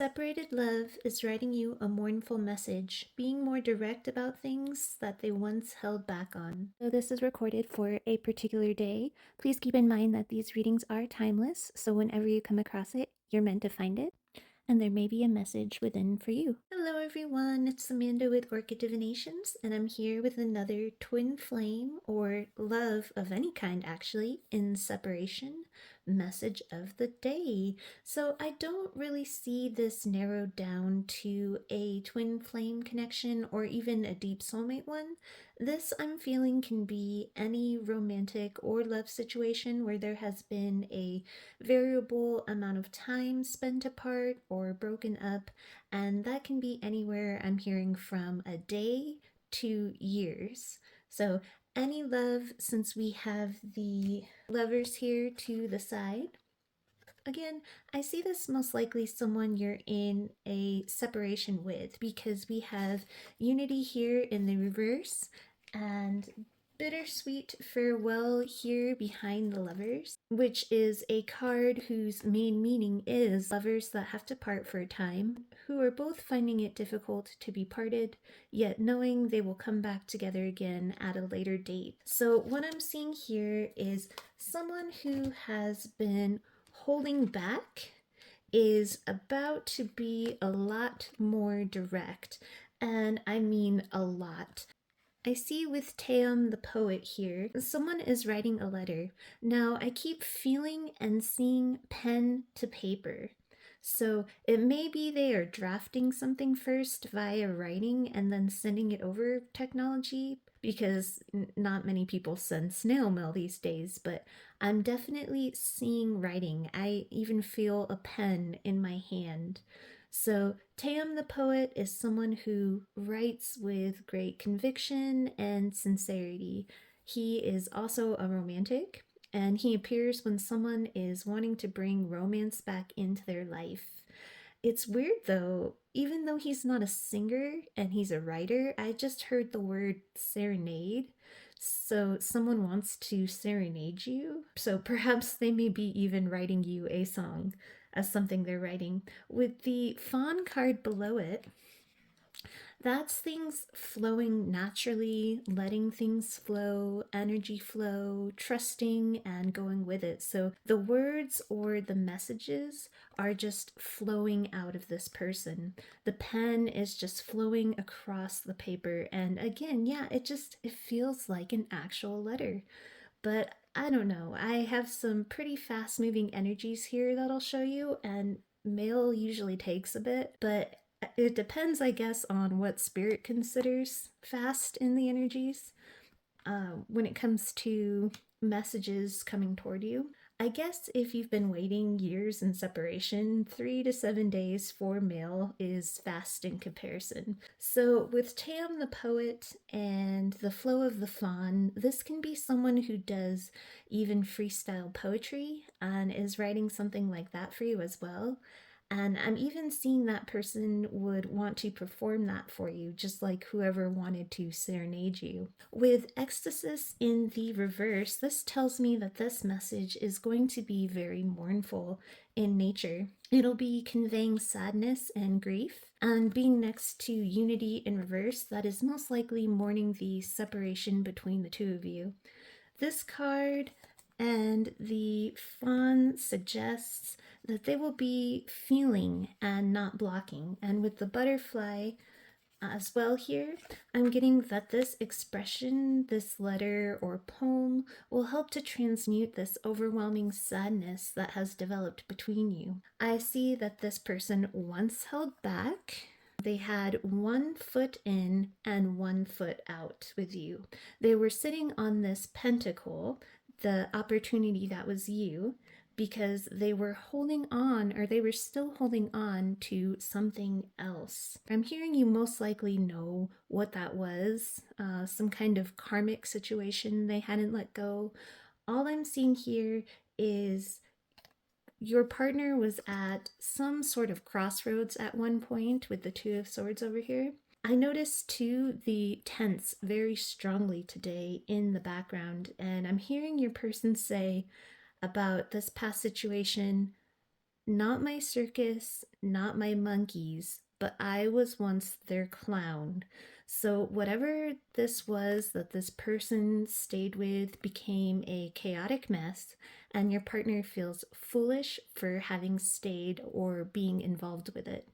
Separated love is writing you a mournful message, being more direct about things that they once held back on. Though this is recorded for a particular day, please keep in mind that these readings are timeless, so whenever you come across it, you're meant to find it, and there may be a message within for you. Hello everyone, it's Amanda with Orchid Divinations, and I'm here with another twin flame, or love of any kind actually, in separation message of the day. So I don't really see this narrowed down to a twin flame connection or even a deep soulmate one. This, I'm feeling, can be any romantic or love situation where there has been a variable amount of time spent apart or broken up, and that can be anywhere, I'm hearing, from a day to years. So any love, since we have the lovers here to the side. Again, I see this most likely someone you're in a separation with, because we have unity here in the reverse and bittersweet farewell here behind the lovers, which is a card whose main meaning is lovers that have to part for a time, who are both finding it difficult to be parted, yet knowing they will come back together again at a later date. So what I'm seeing here is someone who has been holding back is about to be a lot more direct, and I mean a lot. I see with Taeum the poet here, someone is writing a letter. Now I keep feeling and seeing pen to paper. So it may be they are drafting something first via writing and then sending it over technology, because not many people send snail mail these days, but I'm definitely seeing writing. I even feel a pen in my hand. So Taeum the poet is someone who writes with great conviction and sincerity. He is also a romantic, and he appears when someone is wanting to bring romance back into their life. It's weird though, even though he's not a singer and he's a writer, I just heard the word serenade. So someone wants to serenade you. So perhaps they may be even writing you a song as something they're writing. With the fawn card below it, that's things flowing naturally, letting things flow, energy flow, trusting and going with it. So the words or the messages are just flowing out of this person. The pen is just flowing across the paper. And again, yeah, it feels like an actual letter. But I don't know. I have some pretty fast moving energies here that I'll show you, and mail usually takes a bit, but it depends, I guess, on what spirit considers fast in the energies when it comes to messages coming toward you. I guess if you've been waiting years in separation, 3 to 7 days for mail is fast in comparison. So with Taeum the poet and the flow of the fawn, this can be someone who does even freestyle poetry and is writing something like that for you as well. And I'm even seeing that person would want to perform that for you, just like whoever wanted to serenade you. With ecstasis in the reverse, this tells me that this message is going to be very mournful in nature. It'll be conveying sadness and grief, and being next to unity in reverse, that is most likely mourning the separation between the two of you. This card and the fawn suggests that they will be feeling and not blocking. And with the butterfly as well here, I'm getting that this expression, this letter or poem, will help to transmute this overwhelming sadness that has developed between you. I see that this person once held back. They had 1 foot in and 1 foot out with you. They were sitting on this pentacle, the opportunity that was you, because they were holding on, or they were still holding on to something else. I'm hearing you most likely know what that was, some kind of karmic situation they hadn't let go. All I'm seeing here is your partner was at some sort of crossroads at one point with the Two of Swords over here. I noticed too the tense very strongly today in the background, and I'm hearing your person say about this past situation, Not my circus, not my monkeys, but I was once their clown. So, whatever this was that this person stayed with became a chaotic mess, and your partner feels foolish for having stayed or being involved with it.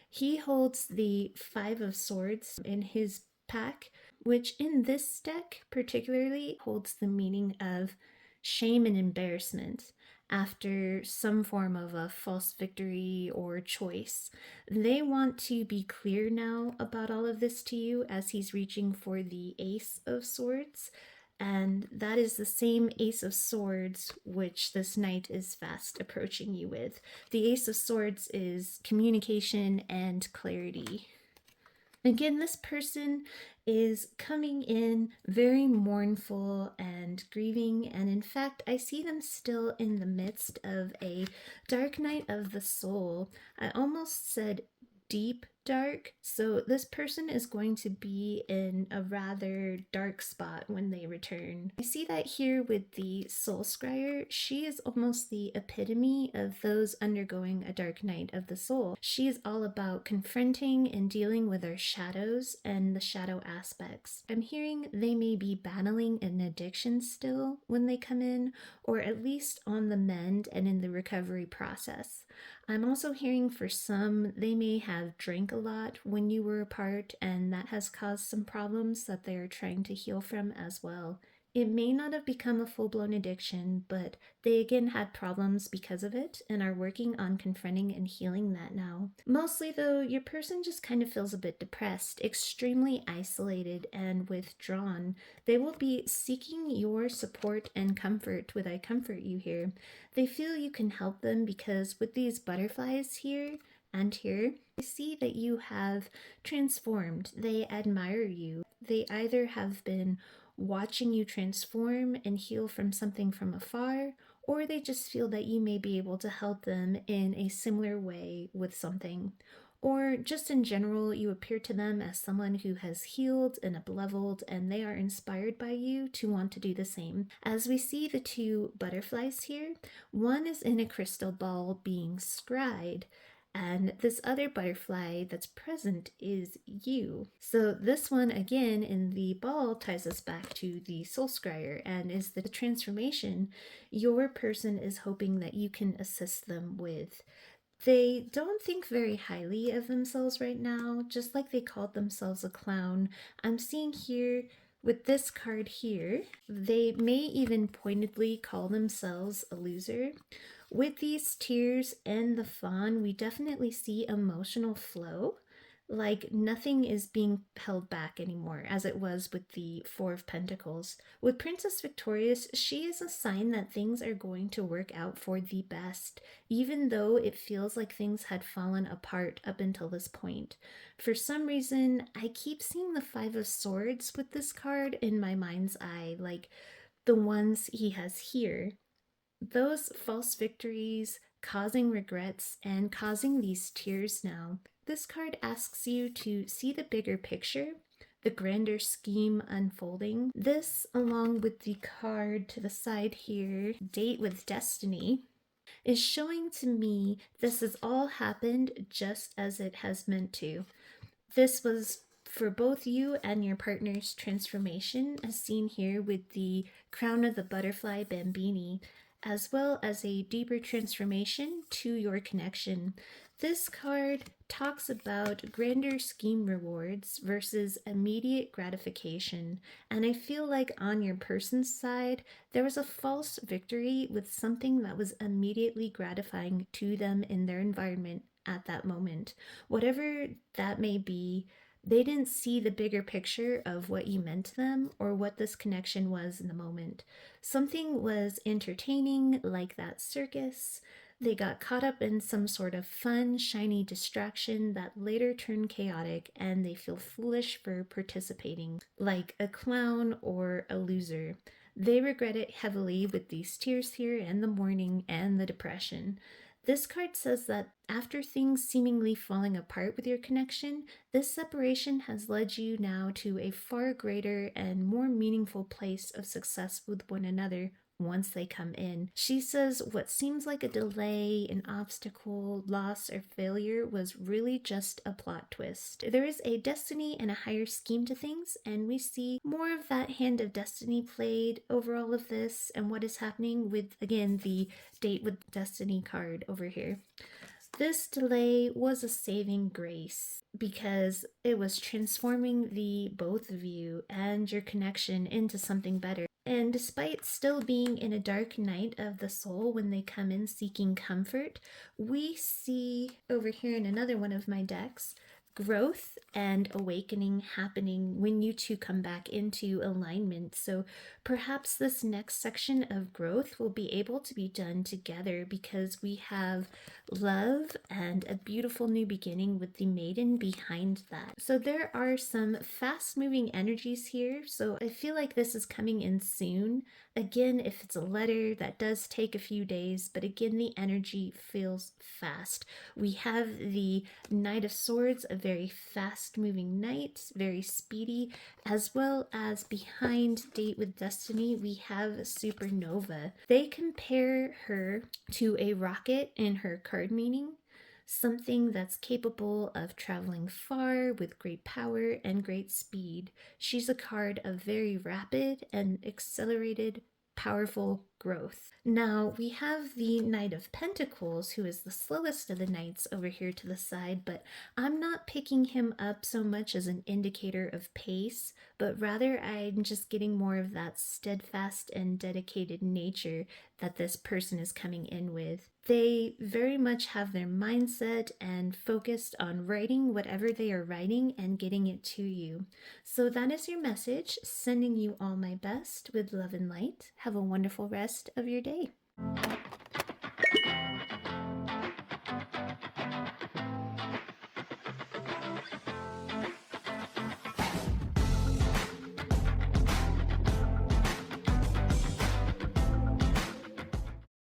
He holds the Five of Swords in his pack, which in this deck particularly holds the meaning of shame and embarrassment after some form of a false victory or choice. They want to be clear now about all of this to you as he's reaching for the Ace of Swords. And that is the same Ace of Swords which this knight is fast approaching you with. The Ace of Swords is communication and clarity. Again, this person is coming in very mournful and grieving, and in fact, I see them still in the midst of a dark night of the soul. I almost said deep dark, so this person is going to be in a rather dark spot when they return. I see that here with the Soul Scryer. She is almost the epitome of those undergoing a dark night of the soul. She is all about confronting and dealing with our shadows and the shadow aspects. I'm hearing they may be battling an addiction still when they come in, or at least on the mend and in the recovery process. I'm also hearing for some, they may have drank a lot when you were apart, and that has caused some problems that they are trying to heal from as well. It may not have become a full-blown addiction, but they again had problems because of it and are working on confronting and healing that now. Mostly though, your person just kind of feels a bit depressed, extremely isolated and withdrawn. They will be seeking your support and comfort with I comfort you here. They feel you can help them because with these butterflies here and here, they see that you have transformed. They admire you. They either have been watching you transform and heal from something from afar, or they just feel that you may be able to help them in a similar way with something. Or just in general, you appear to them as someone who has healed and up-leveled, and they are inspired by you to want to do the same. As we see the two butterflies here, one is in a crystal ball being scryed, and this other butterfly that's present is you. So this one again in the ball ties us back to the soul scryer and is the transformation your person is hoping that you can assist them with. They don't think very highly of themselves right now, just like they called themselves a clown. I'm seeing here with this card here, they may even pointedly call themselves a loser. With these tears and the fawn, we definitely see emotional flow. Like nothing is being held back anymore, as it was with the Four of Pentacles. With Princess Victorious, she is a sign that things are going to work out for the best, even though it feels like things had fallen apart up until this point. For some reason, I keep seeing the Five of Swords with this card in my mind's eye, like the ones he has here. Those false victories, causing regrets, and causing these tears now. This card asks you to see the bigger picture, the grander scheme unfolding. This, along with the card to the side here, Date with Destiny, is showing to me this has all happened just as it has meant to. This was for both you and your partner's transformation, as seen here with the crown of the butterfly Bambini, as well as a deeper transformation to your connection. This card talks about grander scheme rewards versus immediate gratification, and I feel like on your person's side, there was a false victory with something that was immediately gratifying to them in their environment at that moment. Whatever that may be, they didn't see the bigger picture of what you meant to them or what this connection was in the moment. Something was entertaining, like that circus. They got caught up in some sort of fun, shiny distraction that later turned chaotic, and they feel foolish for participating, like a clown or a loser. They regret it heavily with these tears here and the mourning and the depression. This card says that after things seemingly falling apart with your connection, this separation has led you now to a far greater and more meaningful place of success with one another once they come in. She says what seems like a delay, an obstacle, loss, or failure was really just a plot twist. There is a destiny and a higher scheme to things, and we see more of that hand of destiny played over all of this and what is happening with, again, the date with destiny card over here. This delay was a saving grace because it was transforming the both of you and your connection into something better. And despite still being in a dark night of the soul when they come in seeking comfort, we see over here in another one of my decks growth and awakening happening when you two come back into alignment. So perhaps this next section of growth will be able to be done together because we have love and a beautiful new beginning with the maiden behind that. So there are some fast moving energies here. So I feel like this is coming in soon. Again, if it's a letter, that does take a few days, but again, the energy feels fast. We have the Knight of Swords, a very fast moving knight, very speedy, as well as behind Date with Destiny, we have Supernova. They compare her to a rocket in her card meaning, something that's capable of traveling far with great power and great speed. She's a card of very rapid and accelerated powerful growth. Now we have the Knight of Pentacles, who is the slowest of the knights over here to the side, but I'm not picking him up so much as an indicator of pace, but rather I'm just getting more of that steadfast and dedicated nature that this person is coming in with. They very much have their mindset and focused on writing whatever they are writing and getting it to you. So that is your message, sending you all my best with love and light. Have a wonderful rest of your day.